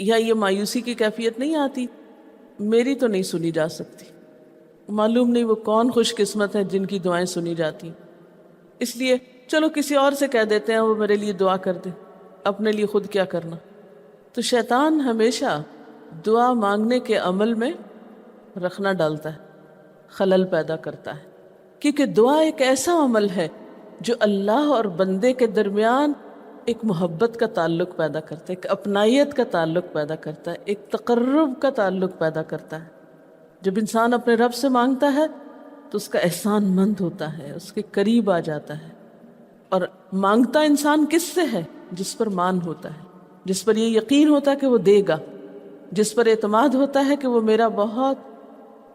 یا یہ مایوسی کی کیفیت نہیں آتی، میری تو نہیں سنی جا سکتی، معلوم نہیں وہ کون خوش قسمت ہے جن کی دعائیں سنی جاتی، اس لیے چلو کسی اور سے کہہ دیتے ہیں وہ میرے لیے دعا کر دے، اپنے لیے خود کیا کرنا۔ تو شیطان ہمیشہ دعا مانگنے کے عمل میں رخنا ڈالتا ہے، خلل پیدا کرتا ہے، کیونکہ دعا ایک ایسا عمل ہے جو اللہ اور بندے کے درمیان ایک محبت کا تعلق پیدا کرتا ہے، ایک اپنائیت کا تعلق پیدا کرتا ہے، ایک تقرب کا تعلق پیدا کرتا ہے۔ جب انسان اپنے رب سے مانگتا ہے تو اس کا احسان مند ہوتا ہے، اس کے قریب آ جاتا ہے۔ اور مانگتا انسان کس سے ہے؟ جس پر مان ہوتا ہے، جس پر یہ یقین ہوتا ہے کہ وہ دے گا، جس پر اعتماد ہوتا ہے کہ وہ میرا بہت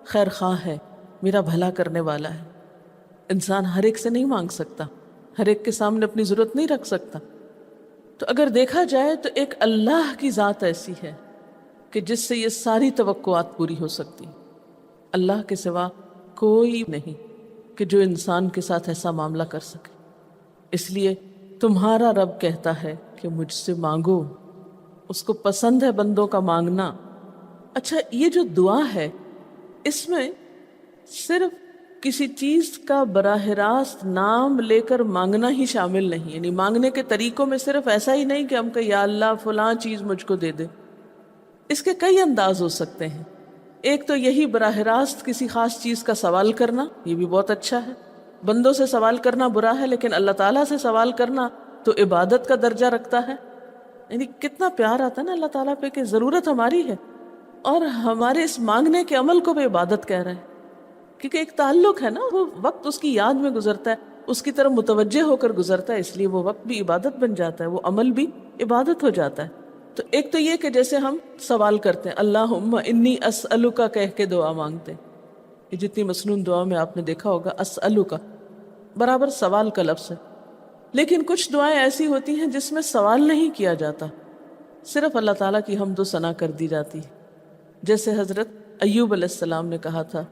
خیر خواہ ہے، میرا بھلا کرنے والا ہے۔ انسان ہر ایک سے نہیں مانگ سکتا، ہر ایک کے سامنے اپنی ضرورت نہیں رکھ سکتا۔ تو اگر دیکھا جائے تو ایک اللہ کی ذات ایسی ہے کہ جس سے یہ ساری توقعات پوری ہو سکتی، اللہ کے سوا کوئی نہیں کہ جو انسان کے ساتھ ایسا معاملہ کر سکے۔ اس لیے تمہارا رب کہتا ہے کہ مجھ سے مانگو، اس کو پسند ہے بندوں کا مانگنا۔ اچھا، یہ جو دعا ہے اس میں صرف کسی چیز کا براہ راست نام لے کر مانگنا ہی شامل نہیں، یعنی مانگنے کے طریقوں میں صرف ایسا ہی نہیں کہ ہم کہ یا اللہ فلاں چیز مجھ کو دے دے۔ اس کے کئی انداز ہو سکتے ہیں۔ ایک تو یہی براہ راست کسی خاص چیز کا سوال کرنا، یہ بھی بہت اچھا ہے۔ بندوں سے سوال کرنا برا ہے، لیکن اللہ تعالیٰ سے سوال کرنا تو عبادت کا درجہ رکھتا ہے۔ یعنی کتنا پیار آتا ہے نا اللہ تعالیٰ پہ کہ ضرورت ہماری ہے اور ہمارے اس مانگنے کے عمل کو بھی عبادت کہہ رہے ہیں، کیونکہ ایک تعلق ہے نا، وہ وقت اس کی یاد میں گزرتا ہے، اس کی طرف متوجہ ہو کر گزرتا ہے، اس لیے وہ وقت بھی عبادت بن جاتا ہے، وہ عمل بھی عبادت ہو جاتا ہے۔ تو ایک تو یہ کہ جیسے ہم سوال کرتے ہیں اللہم انی اسألک کہہ کے دعا مانگتے ہیں، یہ جتنی مسنون دعا میں آپ نے دیکھا ہوگا اسألک برابر سوال کا لفظ ہے۔ لیکن کچھ دعائیں ایسی ہوتی ہیں جس میں سوال نہیں کیا جاتا، صرف اللہ تعالیٰ کی حمد و ثنا کر دی جاتی ہے، جیسے حضرت ایوب علیہ السلام نے کہا تھا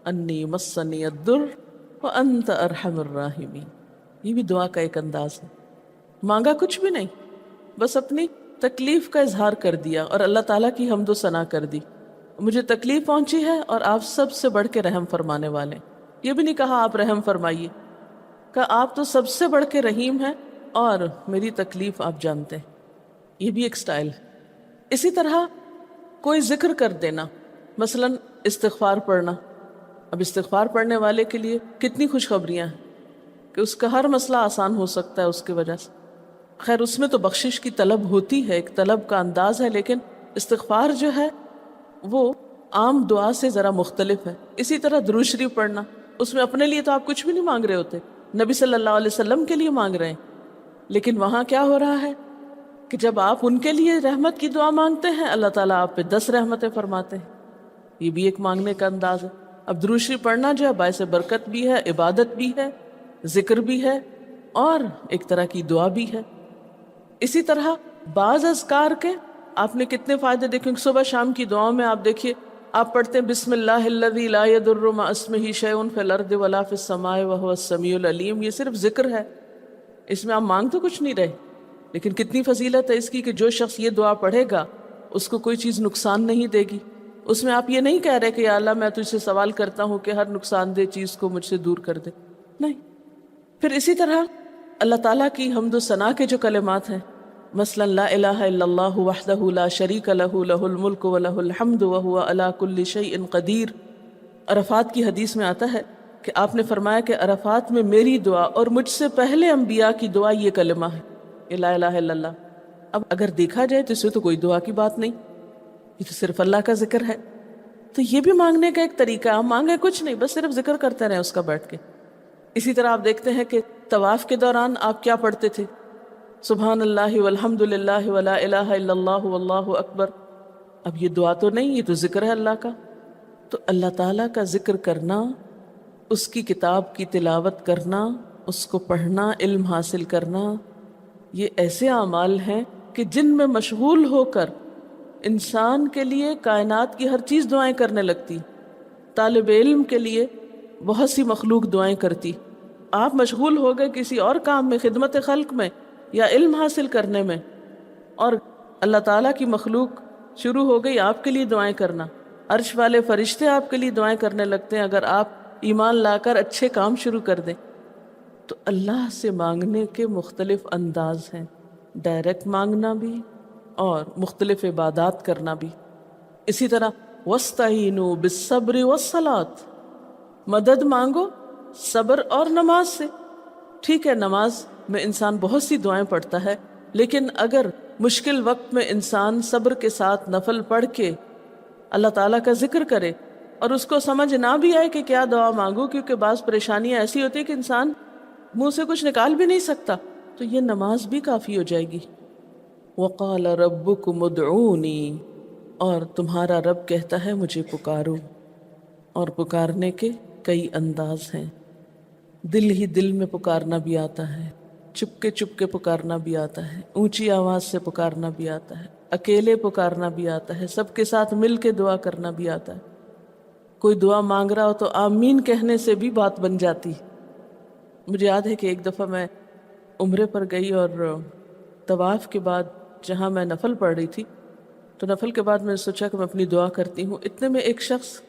انی مسنی الضر وانت ارحم الراحمین۔ یہ بھی دعا کا ایک انداز ہے، مانگا کچھ بھی نہیں، بس اپنی تکلیف کا اظہار کر دیا اور اللہ تعالیٰ کی حمد و ثنا کر دی، مجھے تکلیف پہنچی ہے اور آپ سب سے بڑھ کے رحم فرمانے والے۔ یہ بھی نہیں کہا آپ رحم فرمائیے، کہا آپ تو سب سے بڑھ کے رحیم ہیں اور میری تکلیف آپ جانتے ہیں۔ یہ بھی ایک سٹائل ہے۔ اسی طرح کوئی ذکر کر دینا، مثلا استغفار پڑھنا۔ اب استغفار پڑھنے والے کے لیے کتنی خوشخبریاں ہیں کہ اس کا ہر مسئلہ آسان ہو سکتا ہے اس کی وجہ سے۔ خیر اس میں تو بخشش کی طلب ہوتی ہے، ایک طلب کا انداز ہے، لیکن استغفار جو ہے وہ عام دعا سے ذرا مختلف ہے۔ اسی طرح درود شریف پڑھنا، اس میں اپنے لیے تو آپ کچھ بھی نہیں مانگ رہے ہوتے، نبی صلی اللہ علیہ وسلم کے لیے مانگ رہے ہیں، لیکن وہاں کیا ہو رہا ہے کہ جب آپ ان کے لیے رحمت کی دعا مانگتے ہیں اللہ تعالیٰ آپ پہ 10 رحمتیں فرماتے ہیں۔ یہ بھی ایک مانگنے کا انداز ہے۔ اب درود شریف پڑھنا جو ہے باعث برکت بھی ہے، عبادت بھی ہے، ذکر بھی ہے اور ایک طرح کی دعا بھی ہے۔ اسی طرح بعض اذکار کے آپ نے کتنے فائدے دیکھیں، صبح شام کی دعاؤں میں آپ دیکھیے آپ پڑھتے ہیں بسم اللہ الذی لا یضر مع اسمہ شیء فی الارض ولا فی السماء وہو السمیع العلیم۔ یہ صرف ذکر ہے، اس میں آپ مانگ تو کچھ نہیں رہے، لیکن کتنی فضیلت ہے اس کی کہ جو شخص یہ دعا پڑھے گا اس کو کوئی چیز نقصان نہیں دے گی۔ اس میں آپ یہ نہیں کہہ رہے کہ یا اللہ میں تجھ سے سوال کرتا ہوں کہ ہر نقصان دہ چیز کو مجھ سے دور کر دے، نہیں۔ پھر اسی طرح اللہ تعالیٰ کی حمد و ثنا کے جو کلمات ہیں، مثلا لا الہ الا اللہ وحدہ لا شریک لہ لہ الملک ولہ الحمد وہو علی کل شیء قدیر۔ عرفات کی حدیث میں آتا ہے کہ آپ نے فرمایا کہ عرفات میں میری دعا اور مجھ سے پہلے انبیاء کی دعا یہ کلمہ ہے، یہ لا الہ الا اللہ۔ اب اگر دیکھا جائے تو اس سے تو کوئی دعا کی بات نہیں، یہ تو صرف اللہ کا ذکر ہے۔ تو یہ بھی مانگنے کا ایک طریقہ ہے، ہم مانگے کچھ نہیں، بس صرف ذکر کرتے رہیں اس کا بیٹھ کے۔ اسی طرح آپ دیکھتے ہیں کہ طواف کے دوران آپ کیا پڑھتے تھے، سبحان اللہ والحمد للہ ولا الہ الا اللہ واللہ اکبر۔ اب یہ دعا تو نہیں، یہ تو ذکر ہے اللہ کا۔ تو اللہ تعالیٰ کا ذکر کرنا، اس کی کتاب کی تلاوت کرنا، اس کو پڑھنا، علم حاصل کرنا، یہ ایسے اعمال ہیں کہ جن میں مشغول ہو کر انسان کے لیے کائنات کی ہر چیز دعائیں کرنے لگتی۔ طالب علم کے لیے بہت سی مخلوق دعائیں کرتی، آپ مشغول ہو گئے کسی اور کام میں، خدمت خلق میں یا علم حاصل کرنے میں، اور اللہ تعالیٰ کی مخلوق شروع ہو گئی آپ کے لیے دعائیں کرنا. عرش والے فرشتے آپ کے لیے دعائیں کرنے لگتے ہیں اگر آپ ایمان لا کر اچھے کام شروع کر دیں. تو اللہ سے مانگنے کے مختلف انداز ہیں، ڈائریکٹ مانگنا بھی اور مختلف عبادات کرنا بھی. اسی طرح وَاسْتَعِینُوا بِالصَّبْرِ وَالصَّلَاةِ، مدد مانگو صبر اور نماز سے. ٹھیک ہے، نماز میں انسان بہت سی دعائیں پڑھتا ہے، لیکن اگر مشکل وقت میں انسان صبر کے ساتھ نفل پڑھ کے اللہ تعالیٰ کا ذکر کرے اور اس کو سمجھ نہ بھی آئے کہ کیا دعا مانگو، کیونکہ بعض پریشانیاں ایسی ہوتی ہیں کہ انسان منہ سے کچھ نکال بھی نہیں سکتا، تو یہ نماز بھی کافی ہو جائے گی. وَقَالَ رَبُّكُمُ ادْعُونِي، اور تمہارا رب کہتا ہے مجھے پکارو. اور پکارنے کے کئی انداز ہیں. دل ہی دل میں پکارنا بھی آتا ہے، چپ کے پکارنا بھی آتا ہے، اونچی آواز سے پکارنا بھی آتا ہے، اکیلے پکارنا بھی آتا ہے، سب کے ساتھ مل کے دعا کرنا بھی آتا ہے. کوئی دعا مانگ رہا ہو تو آمین کہنے سے بھی بات بن جاتی. مجھے یاد ہے کہ ایک دفعہ میں عمرے پر گئی اور طواف کے بعد جہاں میں نفل پڑھ رہی تھی تو نفل کے بعد میں نے سوچا کہ میں اپنی دعا کرتی ہوں. اتنے میں ایک شخص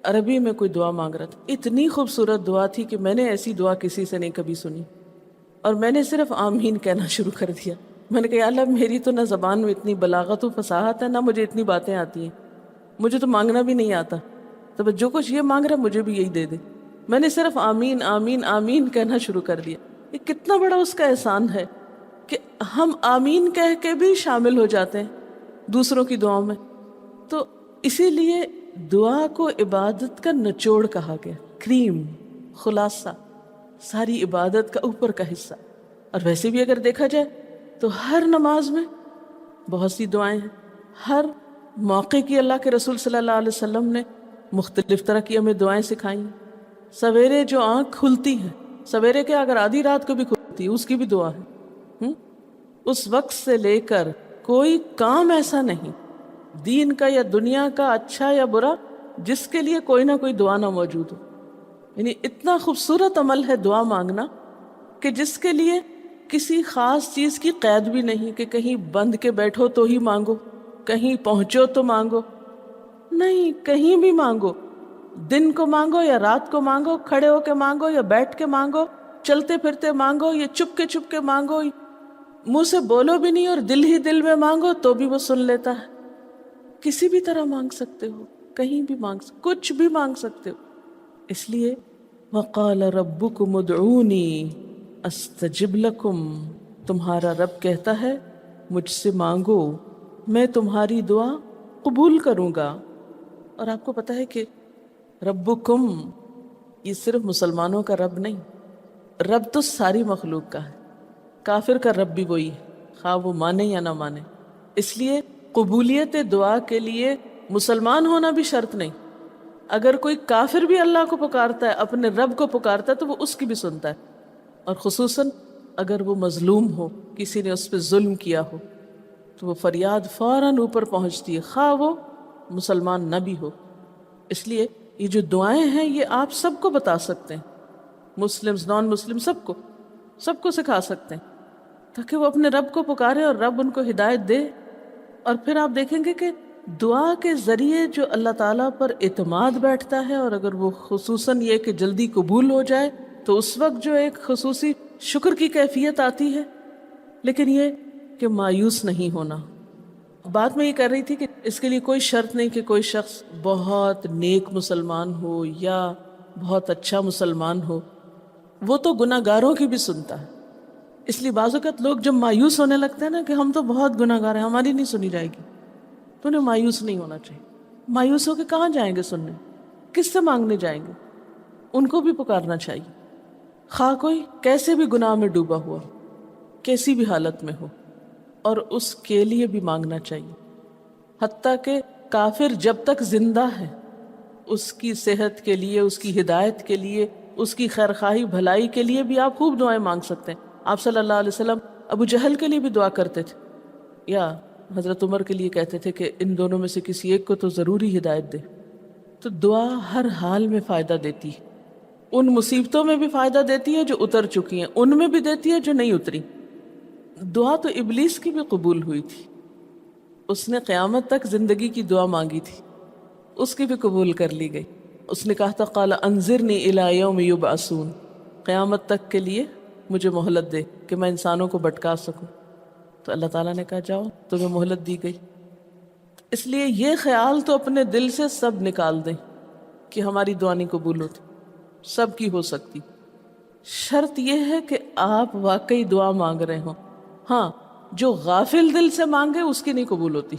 عربی میں کوئی دعا مانگ رہا تھا. اتنی خوبصورت دعا تھی کہ میں نے ایسی دعا کسی سے نہیں کبھی سنی، اور میں نے صرف آمین کہنا شروع کر دیا. میں نے کہا یا اللہ، میری تو نہ زبان میں اتنی بلاغت و فصاحت ہے، نہ مجھے اتنی باتیں آتی ہیں، مجھے تو مانگنا بھی نہیں آتا، تو بس جو کچھ یہ مانگ رہا مجھے بھی یہی دے دے. میں نے صرف آمین آمین آمین کہنا شروع کر دیا. یہ کتنا بڑا اس کا احسان ہے کہ ہم آمین کہہ کے بھی شامل ہو جاتے ہیں دوسروں کی دعاؤں میں. تو اسی لیے دعا کو عبادت کا نچوڑ کہا گیا، کریم، خلاصہ، ساری عبادت کا اوپر کا حصہ. اور ویسے بھی اگر دیکھا جائے تو ہر نماز میں بہت سی دعائیں ہیں. ہر موقع کی اللہ کے رسول صلی اللہ علیہ وسلم نے مختلف طرح کی ہمیں دعائیں سکھائیں. سویرے جو آنکھ کھلتی ہے، سویرے کے اگر آدھی رات کو بھی کھلتی ہے اس کی بھی دعا ہے. اس وقت سے لے کر کوئی کام ایسا نہیں دین کا یا دنیا کا، اچھا یا برا، جس کے لیے کوئی نہ کوئی دعا نہ موجود ہو. یعنی اتنا خوبصورت عمل ہے دعا مانگنا کہ جس کے لیے کسی خاص چیز کی قید بھی نہیں کہ کہیں بند کے بیٹھو تو ہی مانگو، کہیں پہنچو تو مانگو. نہیں، کہیں بھی مانگو، دن کو مانگو یا رات کو مانگو، کھڑے ہو کے مانگو یا بیٹھ کے مانگو، چلتے پھرتے مانگو یا چپ کے مانگو، منہ سے بولو بھی نہیں اور دل ہی دل میں مانگو تو بھی وہ سن لیتا ہے. کسی بھی طرح مانگ سکتے ہو، کہیں بھی مانگ سکتے، کچھ بھی مانگ سکتے ہو. اس لیے وَقَالَ رَبُّكُمُ ادْعُونِي أَسْتَجِبْ لَكُمْ، تمہارا رب کہتا ہے مجھ سے مانگو، میں تمہاری دعا قبول کروں گا. اور آپ کو پتہ ہے کہ ربکم یہ صرف مسلمانوں کا رب نہیں، رب تو ساری مخلوق کا ہے. کافر کا رب بھی وہی ہے، خواہ وہ مانے یا نہ مانے. اس لیے قبولیت دعا کے لیے مسلمان ہونا بھی شرط نہیں. اگر کوئی کافر بھی اللہ کو پکارتا ہے، اپنے رب کو پکارتا ہے، تو وہ اس کی بھی سنتا ہے. اور خصوصاً اگر وہ مظلوم ہو، کسی نے اس پہ ظلم کیا ہو، تو وہ فریاد فوراً اوپر پہنچتی ہے، خواہ وہ مسلمان نہ بھی ہو. اس لیے یہ جو دعائیں ہیں یہ آپ سب کو بتا سکتے ہیں، مسلمز، نان مسلم، سب کو سکھا سکتے ہیں، تاکہ وہ اپنے رب کو پکارے اور رب ان کو ہدایت دے. اور پھر آپ دیکھیں گے کہ دعا کے ذریعے جو اللہ تعالیٰ پر اعتماد بیٹھتا ہے، اور اگر وہ خصوصاً یہ کہ جلدی قبول ہو جائے، تو اس وقت جو ایک خصوصی شکر کی کیفیت آتی ہے. لیکن یہ کہ مایوس نہیں ہونا. بات میں یہ کر رہی تھی کہ اس کے لیے کوئی شرط نہیں کہ کوئی شخص بہت نیک مسلمان ہو یا بہت اچھا مسلمان ہو، وہ تو گناہ گاروں کی بھی سنتا ہے. اس لیے بعض اوقات لوگ جب مایوس ہونے لگتے ہیں نا کہ ہم تو بہت گناہ گار ہیں، ہماری نہیں سنی جائے گی، تو انہیں مایوس نہیں ہونا چاہیے. مایوس ہو کے کہاں جائیں گے سننے؟ کس سے مانگنے جائیں گے؟ ان کو بھی پکارنا چاہیے، خواہ کوئی کیسے بھی گناہ میں ڈوبا ہوا، کیسی بھی حالت میں ہو، اور اس کے لیے بھی مانگنا چاہیے. حتیٰ کہ کافر جب تک زندہ ہے، اس کی صحت کے لیے، اس کی ہدایت کے لیے، اس کی خیرخواہی بھلائی کے لیے بھی آپ خوب دعائیں مانگ سکتے ہیں. آپ صلی اللہ علیہ وسلم ابو جہل کے لیے بھی دعا کرتے تھے، یا حضرت عمر کے لیے کہتے تھے کہ ان دونوں میں سے کسی ایک کو تو ضروری ہدایت دے. تو دعا ہر حال میں فائدہ دیتی ہے، ان مصیبتوں میں بھی فائدہ دیتی ہے جو اتر چکی ہیں، ان میں بھی دیتی ہے جو نہیں اتری. دعا تو ابلیس کی بھی قبول ہوئی تھی، اس نے قیامت تک زندگی کی دعا مانگی تھی، اس کی بھی قبول کر لی گئی۔ اس نے کہا تھا قال انظرنی الی یوم یبعثون، قیامت تک کے لیے مجھے مہلت دے کہ میں انسانوں کو بھٹکا سکوں۔ تو اللہ تعالیٰ نے کہا جاؤ، تمہیں مہلت دی گئی۔ اس لیے یہ خیال تو اپنے دل سے سب نکال دیں کہ ہماری دعا نہیں قبول ہوتی، سب کی ہو سکتی۔ شرط یہ ہے کہ آپ واقعی دعا مانگ رہے ہوں۔ ہاں، جو غافل دل سے مانگے اس کی نہیں قبول ہوتی،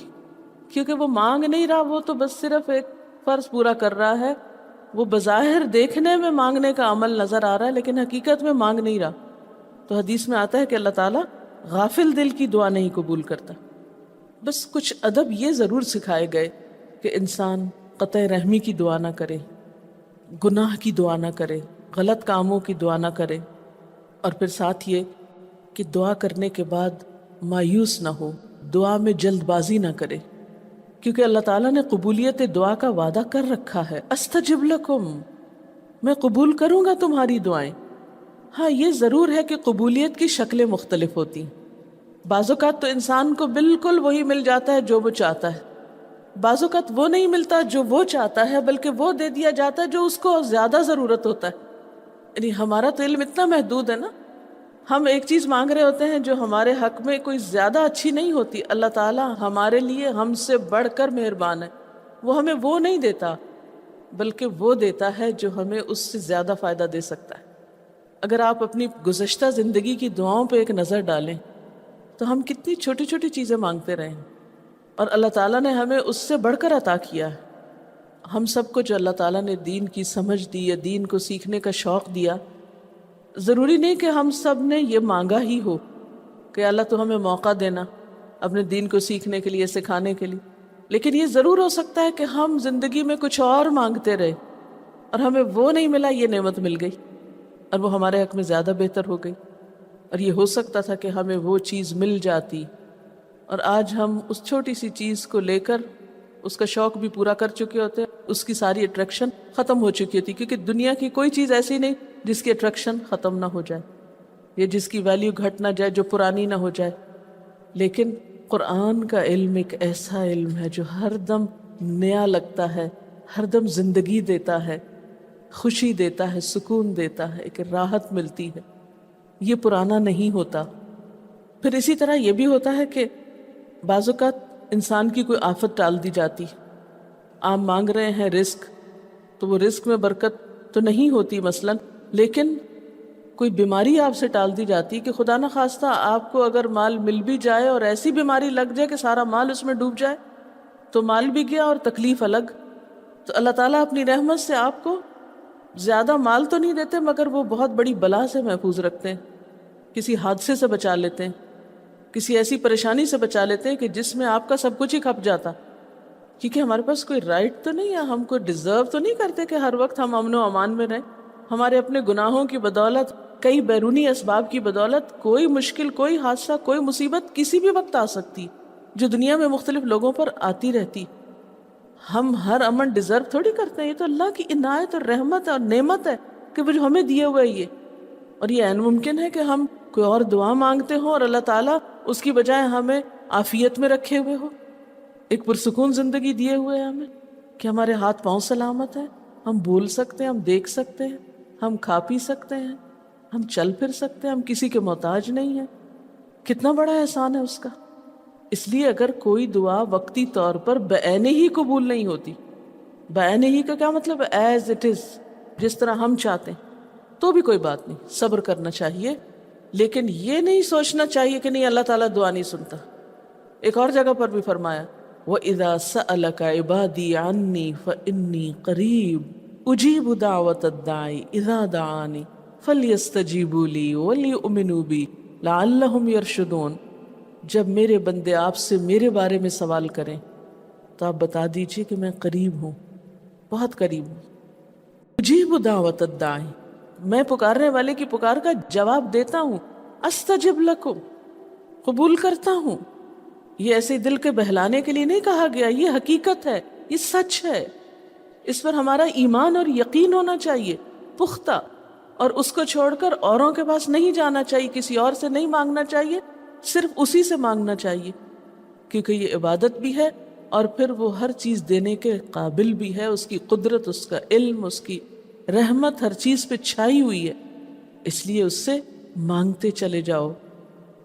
کیونکہ وہ مانگ نہیں رہا، وہ تو بس صرف ایک فرض پورا کر رہا ہے، وہ بظاہر دیکھنے میں مانگنے کا عمل نظر آ رہا ہے لیکن حقیقت میں مانگ نہیں رہا۔ تو حدیث میں آتا ہے کہ اللہ تعالیٰ غافل دل کی دعا نہیں قبول کرتا۔ بس کچھ ادب یہ ضرور سکھائے گئے کہ انسان قطع رحمی کی دعا نہ کرے، گناہ کی دعا نہ کرے، غلط کاموں کی دعا نہ کرے، اور پھر ساتھ یہ کہ دعا کرنے کے بعد مایوس نہ ہو، دعا میں جلد بازی نہ کرے، کیونکہ اللہ تعالیٰ نے قبولیت دعا کا وعدہ کر رکھا ہے۔ استجب لکم، میں قبول کروں گا تمہاری دعائیں۔ ہاں، یہ ضرور ہے کہ قبولیت کی شکلیں مختلف ہوتی ہیں۔ بعض اوقات تو انسان کو بالکل وہی مل جاتا ہے جو وہ چاہتا ہے، بعض اوقات وہ نہیں ملتا جو وہ چاہتا ہے، بلکہ وہ دے دیا جاتا ہے جو اس کو زیادہ ضرورت ہوتا ہے۔ یعنی ہمارا تو علم اتنا محدود ہے نا، ہم ایک چیز مانگ رہے ہوتے ہیں جو ہمارے حق میں کوئی زیادہ اچھی نہیں ہوتی، اللہ تعالیٰ ہمارے لیے ہم سے بڑھ کر مہربان ہے، وہ ہمیں وہ نہیں دیتا بلکہ وہ دیتا ہے جو ہمیں اس سے زیادہ فائدہ دے سکتا ہے۔ اگر آپ اپنی گزشتہ زندگی کی دعاؤں پہ ایک نظر ڈالیں تو ہم کتنی چھوٹی چھوٹی چیزیں مانگتے رہے ہیں، اور اللہ تعالیٰ نے ہمیں اس سے بڑھ کر عطا کیا ہے۔ ہم سب کو جو اللہ تعالیٰ نے دین کی سمجھ دی یا دین کو سیکھنے کا شوق دیا، ضروری نہیں کہ ہم سب نے یہ مانگا ہی ہو کہ اللہ تو ہمیں موقع دینا اپنے دین کو سیکھنے کے لیے، سکھانے کے لیے، لیکن یہ ضرور ہو سکتا ہے کہ ہم زندگی میں کچھ اور مانگتے رہے اور ہمیں وہ نہیں ملا، یہ نعمت مل گئی اور وہ ہمارے حق میں زیادہ بہتر ہو گئی۔ اور یہ ہو سکتا تھا کہ ہمیں وہ چیز مل جاتی اور آج ہم اس چھوٹی سی چیز کو لے کر اس کا شوق بھی پورا کر چکے ہوتے، اس کی ساری اٹریکشن ختم ہو چکی ہوتی، کیونکہ دنیا کی کوئی چیز ایسی نہیں جس کی اٹریکشن ختم نہ ہو جائے یا جس کی ویلیو گھٹ نہ جائے، جو پرانی نہ ہو جائے۔ لیکن قرآن کا علم ایک ایسا علم ہے جو ہر دم نیا لگتا ہے، ہر دم زندگی دیتا ہے، خوشی دیتا ہے، سکون دیتا ہے، ایک راحت ملتی ہے، یہ پرانا نہیں ہوتا۔ پھر اسی طرح یہ بھی ہوتا ہے کہ بعض اوقات انسان کی کوئی آفت ٹال دی جاتی، آپ مانگ رہے ہیں رزق، تو وہ رزق میں برکت تو نہیں ہوتی مثلاً، لیکن کوئی بیماری آپ سے ٹال دی جاتی کہ خدا نہ خواستہ آپ کو اگر مال مل بھی جائے اور ایسی بیماری لگ جائے کہ سارا مال اس میں ڈوب جائے، تو مال بھی گیا اور تکلیف الگ۔ تو اللہ تعالیٰ اپنی رحمت سے آپ کو زیادہ مال تو نہیں دیتے، مگر وہ بہت بڑی بلا سے محفوظ رکھتے ہیں، کسی حادثے سے بچا لیتے ہیں، کسی ایسی پریشانی سے بچا لیتے ہیں کہ جس میں آپ کا سب کچھ ہی کھپ جاتا، کیونکہ ہمارے پاس کوئی رائٹ تو نہیں ہے، ہم کو ڈیزرو تو نہیں کرتے کہ ہر وقت ہم امن و امان میں رہیں۔ ہمارے اپنے گناہوں کی بدولت، کئی بیرونی اسباب کی بدولت کوئی مشکل، کوئی حادثہ، کوئی مصیبت کسی بھی وقت آ سکتی، جو دنیا میں مختلف لوگوں پر آتی رہتی۔ ہم ہر امن ڈیزرو تھوڑی کرتے ہیں، یہ تو اللہ کی عنایت اور رحمت اور نعمت ہے کہ وہ جو ہمیں دیے ہوئے یہ، اور یہ عین ممکن ہے کہ ہم کوئی اور دعا مانگتے ہوں اور اللہ تعالیٰ اس کی بجائے ہمیں عافیت میں رکھے ہوئے ہو، ایک پرسکون زندگی دیے ہوئے ہیں ہمیں، کہ ہمارے ہاتھ پاؤں سلامت ہیں، ہم بول سکتے ہیں، ہم دیکھ سکتے ہیں، ہم کھا پی سکتے ہیں، ہم چل پھر سکتے ہیں، ہم کسی کے محتاج نہیں ہیں۔ کتنا بڑا احسان ہے اس کا۔ اس لیے اگر کوئی دعا وقتی طور پر بعینہ ہی قبول نہیں ہوتی، بعینہ ہی کا کیا مطلب ہے؟ ایز اٹ از، جس طرح ہم چاہتے ہیں، تو بھی کوئی بات نہیں، صبر کرنا چاہیے، لیکن یہ نہیں سوچنا چاہیے کہ نہیں اللہ تعالیٰ دعا نہیں سنتا۔ ایک اور جگہ پر بھی فرمایا وَإِذَا سَأَلَكَ عِبَادِي عَنِّي فَإِنِّي قَرِيبٌ أُجِيبُ دَعْوَةَ الدَّاعِ إِذَا دَعَانِ فَلْيَسْتَجِيبُوا لِي وَلْيُؤْمِنُوا بِي لَعَلَّهُمْ يَرْشُدُونَ۔ جب میرے بندے آپ سے میرے بارے میں سوال کریں تو آپ بتا دیجئے کہ میں قریب ہوں، بہت قریب ہوں۔ اجیب دعوت الداعی، میں پکارنے والے کی پکار کا جواب دیتا ہوں، استجب لکم، قبول کرتا ہوں۔ یہ ایسے دل کے بہلانے کے لیے نہیں کہا گیا، یہ حقیقت ہے، یہ سچ ہے، اس پر ہمارا ایمان اور یقین ہونا چاہیے پختہ، اور اس کو چھوڑ کر اوروں کے پاس نہیں جانا چاہیے، کسی اور سے نہیں مانگنا چاہیے، صرف اسی سے مانگنا چاہیے کیونکہ یہ عبادت بھی ہے اور پھر وہ ہر چیز دینے کے قابل بھی ہے، اس کی قدرت، اس کا علم، اس کی رحمت ہر چیز پہ چھائی ہوئی ہے، اس لیے اس سے مانگتے چلے جاؤ،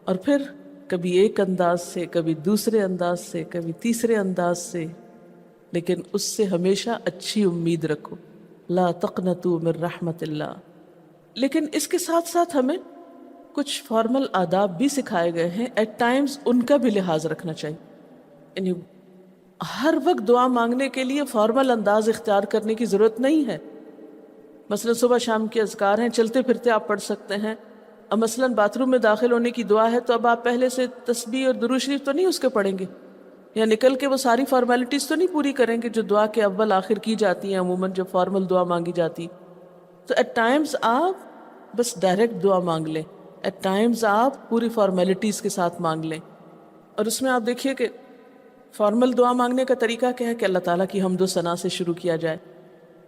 اور پھر کبھی ایک انداز سے، کبھی دوسرے انداز سے، کبھی تیسرے انداز سے، لیکن اس سے ہمیشہ اچھی امید رکھو، لا تقنطوا من رحمت اللہ۔ لیکن اس کے ساتھ ساتھ ہمیں کچھ فارمل آداب بھی سکھائے گئے ہیں، ایٹ ٹائمز ان کا بھی لحاظ رکھنا چاہیے، یعنی ہر وقت دعا مانگنے کے لیے فارمل انداز اختیار کرنے کی ضرورت نہیں ہے۔ مثلا صبح شام کے اذکار ہیں، چلتے پھرتے آپ پڑھ سکتے ہیں۔ اب مثلا باتھ روم میں داخل ہونے کی دعا ہے تو اب آپ پہلے سے تسبیح اور درود شریف تو نہیں اس کے پڑھیں گے، یا نکل کے وہ ساری فارمیلٹیز تو نہیں پوری کریں گے جو دعا کے اول آخر کی جاتی ہیں عموماً جب فارمل دعا مانگی جاتی۔ تو ایٹ ٹائمز آپ بس ڈائریکٹ دعا مانگ لیں، ایٹ ٹائمز آپ پوری فارمیلٹیز کے ساتھ مانگ لیں۔ اور اس میں آپ دیکھیے کہ فارمل دعا مانگنے کا طریقہ کیا ہے کہ اللہ تعالیٰ کی حمد و ثنا سے شروع کیا جائے،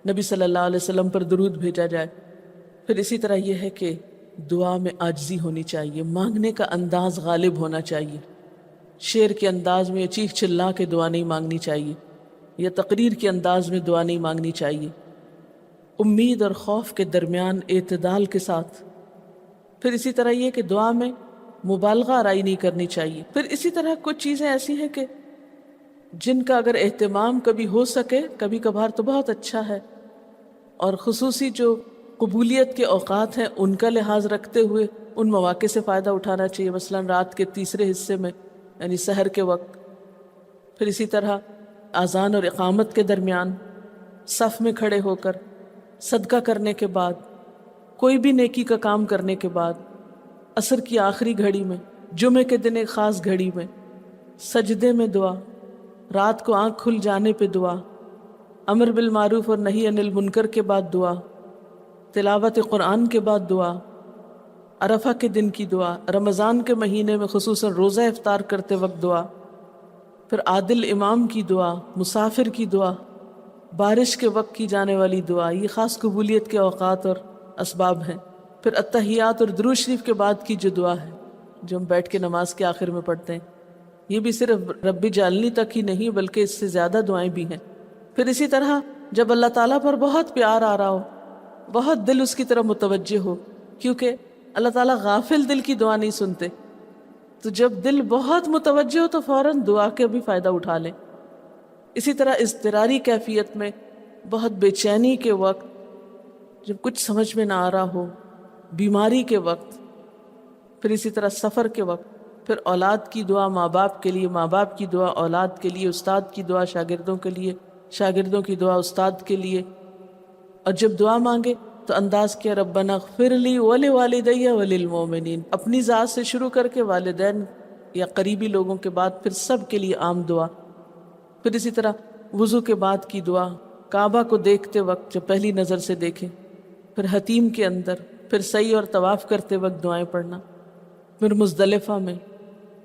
نبی صلی اللہ علیہ وسلم پر درود بھیجا جائے، پھر اسی طرح یہ ہے کہ دعا میں عاجزی ہونی چاہیے، مانگنے کا انداز غالب ہونا چاہیے، شعر کے انداز میں یا چیخ چلا کے دعا نہیں مانگنی چاہیے، یا تقریر کے انداز میں دعا نہیں مانگنی چاہیے، امید اور خوف کے درمیان اعتدال کے ساتھ۔ پھر اسی طرح یہ کہ دعا میں مبالغہ آرائی نہیں کرنی چاہیے۔ پھر اسی طرح کچھ چیزیں ایسی ہیں کہ جن کا اگر اہتمام کبھی ہو سکے، کبھی کبھار تو بہت اچھا ہے، اور خصوصی جو قبولیت کے اوقات ہیں ان کا لحاظ رکھتے ہوئے ان مواقع سے فائدہ اٹھانا چاہیے، مثلا رات کے تیسرے حصے میں یعنی سحر کے وقت، پھر اسی طرح اذان اور اقامت کے درمیان، صف میں کھڑے ہو کر، صدقہ کرنے کے بعد، کوئی بھی نیکی کا کام کرنے کے بعد، عصر کی آخری گھڑی میں، جمعے کے دن ایک خاص گھڑی میں، سجدے میں دعا، رات کو آنکھ کھل جانے پہ دعا، امر بالمعروف اور نہی عن المنکر کے بعد دعا، تلاوت قرآن کے بعد دعا، عرفہ کے دن کی دعا، رمضان کے مہینے میں خصوصاً روزہ افطار کرتے وقت دعا، پھر عادل امام کی دعا، مسافر کی دعا، بارش کے وقت کی جانے والی دعا، یہ خاص قبولیت کے اوقات اور اسباب ہیں۔ پھر التحیات اور درود شریف کے بعد کی جو دعا ہے جو ہم بیٹھ کے نماز کے آخر میں پڑھتے ہیں، یہ بھی صرف رب جعلنی تک ہی نہیں بلکہ اس سے زیادہ دعائیں بھی ہیں۔ پھر اسی طرح جب اللہ تعالیٰ پر بہت پیار آ رہا ہو، بہت دل اس کی طرف متوجہ ہو، کیونکہ اللہ تعالیٰ غافل دل کی دعا نہیں سنتے، تو جب دل بہت متوجہ ہو تو فوراً دعا کے بھی فائدہ اٹھا لیں۔ اسی طرح اضطراری کیفیت میں، بہت بے چینی کے وقت، جب کچھ سمجھ میں نہ آ رہا ہو، بیماری کے وقت، پھر اسی طرح سفر کے وقت، پھر اولاد کی دعا ماں باپ کے لیے، ماں باپ کی دعا اولاد کے لیے، استاد کی دعا شاگردوں کے لیے، شاگردوں کی دعا استاد کے لیے۔ اور جب دعا مانگے تو انداز کیا ربنا اغفر لی ولوالدی وللمؤمنین، اپنی ذات سے شروع کر کے والدین یا قریبی لوگوں کے بعد پھر سب کے لیے عام دعا۔ پھر اسی طرح وضو کے بعد کی دعا، کعبہ کو دیکھتے وقت جب پہلی نظر سے دیکھیں، پھر حتیم کے اندر، پھر سعی اور طواف کرتے وقت دعائیں پڑھنا، پھر مزدلفہ میں۔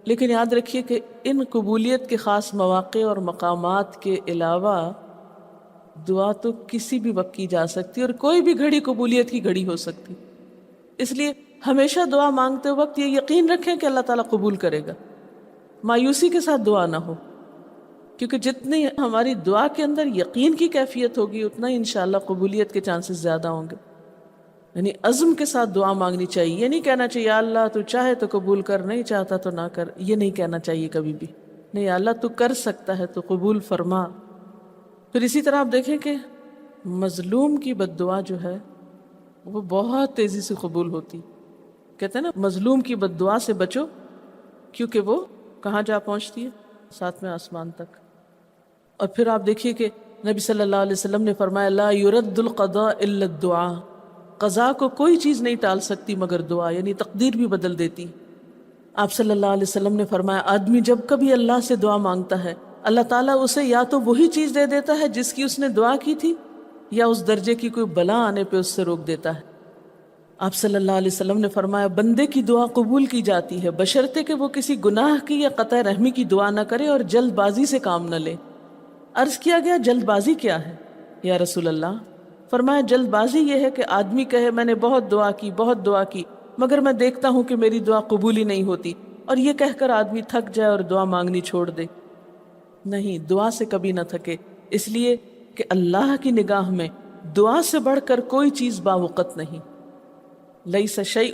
لیکن یاد رکھیے کہ ان قبولیت کے خاص مواقع اور مقامات کے علاوہ دعا تو کسی بھی وقت کی جا سکتی اور کوئی بھی گھڑی قبولیت کی گھڑی ہو سکتی، اس لیے ہمیشہ دعا مانگتے وقت یہ یقین رکھیں کہ اللہ تعالیٰ قبول کرے گا، مایوسی کے ساتھ دعا نہ ہو، کیونکہ جتنی ہماری دعا کے اندر یقین کی کیفیت ہوگی اتنا ہی انشاءاللہ قبولیت کے چانسز زیادہ ہوں گے۔ یعنی عزم کے ساتھ دعا مانگنی چاہیے، یہ نہیں کہنا چاہیے یا اللہ تو چاہے تو قبول کر، نہیں چاہتا تو نہ کر، یہ نہیں کہنا چاہیے کبھی بھی، نہیں یا اللہ تو کر سکتا ہے تو قبول فرما۔ پھر اسی طرح آپ دیکھیں کہ مظلوم کی بد دعا جو ہے وہ بہت تیزی سے قبول ہوتی، کہتے ہیں نا مظلوم کی بد دعا سے بچو کیونکہ وہ کہاں جا پہنچتی ہے؟ ساتویں آسمان تک۔ اور پھر آپ دیکھیے کہ نبی صلی اللہ علیہ وسلم نے فرمایا لا يرد القضاء الا الدعاء، قضاء کو کوئی چیز نہیں ٹال سکتی مگر دعا، یعنی تقدیر بھی بدل دیتی۔ آپ صلی اللہ علیہ وسلم نے فرمایا آدمی جب کبھی اللہ سے دعا مانگتا ہے اللہ تعالیٰ اسے یا تو وہی چیز دے دیتا ہے جس کی اس نے دعا کی تھی، یا اس درجے کی کوئی بلا آنے پہ اس سے روک دیتا ہے۔ آپ صلی اللہ علیہ وسلم نے فرمایا بندے کی دعا قبول کی جاتی ہے بشرطے کہ وہ کسی گناہ کی یا قطع رحمی کی دعا نہ کرے اور جلد بازی سے کام نہ لے۔ عرض کیا گیا جلد بازی کیا ہے یا رسول اللہ؟ فرمایا جلد بازی یہ ہے کہ آدمی کہے میں نے بہت دعا کی بہت دعا کی مگر میں دیکھتا ہوں کہ میری دعا قبول ہی نہیں ہوتی، اور یہ کہہ کر آدمی تھک جائے اور دعا مانگنی چھوڑ دے. نہیں، دعا سے کبھی نہ تھکے، اس لیے کہ اللہ کی نگاہ میں دعا سے بڑھ کر کوئی چیز باوقت نہیں. لیس شیء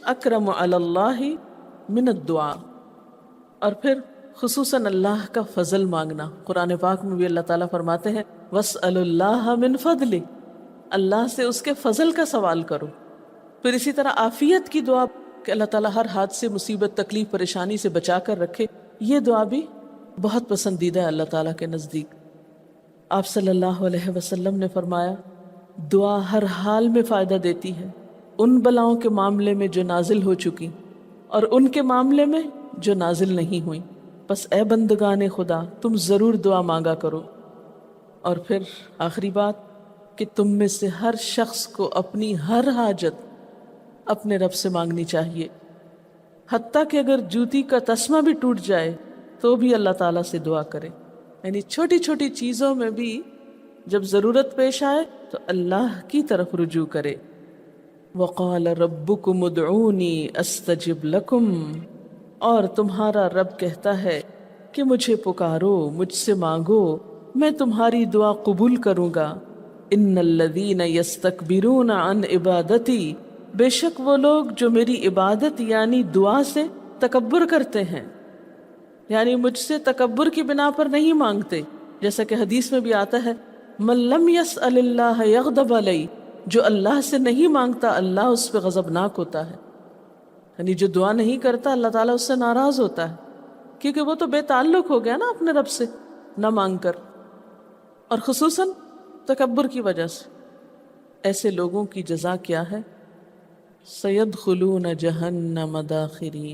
اکرم علی اللہ من الدعاء. اور پھر خصوصاً اللہ کا فضل مانگنا. قرآن پاک میں بھی اللہ تعالیٰ فرماتے ہیں وَاسْأَلُوا اللَّهَ مِنْ فَضْلِهِ، اللہ سے اس کے فضل کا سوال کرو. پھر اسی طرح عافیت کی دعا کہ اللہ تعالیٰ ہر حادثے، مصیبت، تکلیف، پریشانی سے بچا کر رکھے، یہ دعا بھی بہت پسندیدہ ہے اللہ تعالیٰ کے نزدیک. آپ صلی اللہ علیہ وسلم نے فرمایا دعا ہر حال میں فائدہ دیتی ہے، ان بلاؤں کے معاملے میں جو نازل ہو چکی اور ان کے معاملے میں جو نازل نہیں ہوئی. بس اے بندگان خدا تم ضرور دعا مانگا کرو. اور پھر آخری بات کہ تم میں سے ہر شخص کو اپنی ہر حاجت اپنے رب سے مانگنی چاہیے، حتیٰ کہ اگر جوتی کا تسمہ بھی ٹوٹ جائے تو بھی اللہ تعالیٰ سے دعا کرے. یعنی چھوٹی چھوٹی چیزوں میں بھی جب ضرورت پیش آئے تو اللہ کی طرف رجوع کرے. وَقَالَ رَبُّكُمُ ادْعُونِي أَسْتَجِبْ لَكُمْ، اور تمہارا رب کہتا ہے کہ مجھے پکارو، مجھ سے مانگو، میں تمہاری دعا قبول کروں گا. ان الذین یستکبرون عن عبادتی، بے شک وہ لوگ جو میری عبادت یعنی دعا سے تکبر کرتے ہیں، یعنی مجھ سے تکبر کی بنا پر نہیں مانگتے. جیسا کہ حدیث میں بھی آتا ہے من لم یسأل اللہ یغضب علیہ، جو اللہ سے نہیں مانگتا اللہ اس پہ غضبناک ہوتا ہے. یعنی جو دعا نہیں کرتا اللہ تعالیٰ اس سے ناراض ہوتا ہے، کیونکہ وہ تو بے تعلق ہو گیا نا اپنے رب سے نہ مانگ کر، اور خصوصاً تکبر کی وجہ سے. ایسے لوگوں کی جزا کیا ہے؟ سیدخلون جہنم داخرین.